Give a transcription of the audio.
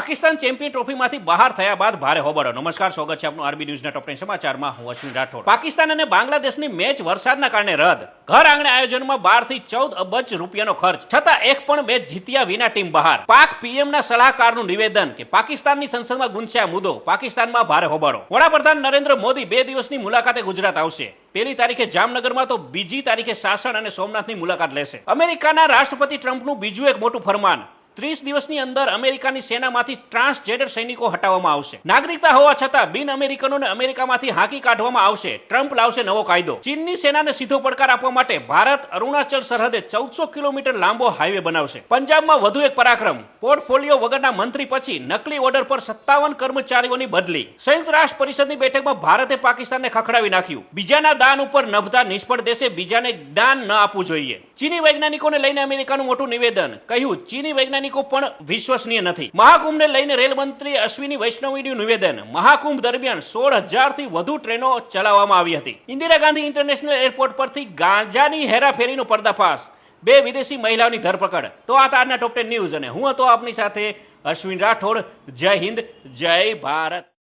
Pakistan champion ટ્રોફીમાંથી બહાર થયા બાદ ભારે હોબાળો. નમસ્કાર, સ્વાગત છે આપનું આરબી ન્યૂઝના ટોપ 10 સમાચારમાં. હું અશ્વિન રાઠોડ. પાકિસ્તાન અને બાંગ્લાદેશની મેચ વરસાદના કારણે રદ. ઘર આંગણે આયોજનમાં 12 થી 14 અબજ રૂપિયાનો ખર્ચ, છતાં એક પણ મેચ જીત્યા વિના ટીમ બહાર. પાક પીએમના સલાહકારનું નિવેદન કે પાકિસ્તાનની સંસદમાં ગુંજ્યા મુદ્દો. પાકિસ્તાનમાં ભારે હોબાળો. વડાપ્રધાન નરેન્દ્ર મોદી 2 દિવસની મુલાકાતે ગુજરાત આવશે. પહેલી તારીખે જામનગરમાં તો બીજી તારીખે સાસણ અને સોમનાથની મુલાકાત લેશે. અમેરિકાના રાષ્ટ્રપતિ ટ્રમ્પનું બીજું એક મોટું ફરમાન. 30 દિવસની અંદર અમેરિકાની સેનામાંથી ટ્રાન્સજેન્ડર સૈનિકો હટાવવામાં આવશે. નાગરિકતા હોવા છતાં બિન અમેરિકનોને અમેરિકામાંથી હાંકી કાઢવામાં આવશે. ટ્રમ્પ લાવશે નવો કાયદો. ચીનની સેનાને સીધો પડકાર આપવા માટે ભારત અરુણાચલ સરહદે 1400 કિલોમીટર લાંબો હાઈવે બનાવશે. પંજાબમાં વધુ એક પરાક્રમ. પોર્ટફોલિયો વગરના મંત્રી પછી નકલી ઓર્ડર પર 57 કર્મચારીઓની બદલી. સંયુક્ત રાષ્ટ્ર પરિષદની બેઠકમાં ભારતે પાકિસ્તાનને ખખડાવી નાખ્યું. બીજાના દાન ઉપર નભતા નિષ્ફળ દેશે બીજાને દાન ન આપવું જોઈએ. ચીની વૈજ્ઞાનિકોને લઈને અમેરિકાનું મોટું નિવેદન. કહ્યું, ચીની વૈજ્ઞાનિકો પણ વિશ્વસનીય નથી. મહાકુંભને લઈને રેલ મંત્રી અશ્વિની વૈષ્ણવીનું નિવેદન. મહાકુંભ દરમિયાન 16,000 થી વધુ ટ્રેનો ચલાવવામાં આવી હતી. ઇન્દિરા ગાંધી ઇન્ટરનેશનલ એરપોર્ટ પરથી ગાંજાની હેરાફેરીનો પર્દાફાશ. 2 વિદેશી મહિલાઓની ધરપકડ. તો આ તારના ટોપ 10 ન્યૂઝ અને હું હતો આપની સાથે અશ્વિન રાઠોડ. જય હિન્દ, જય ભારત.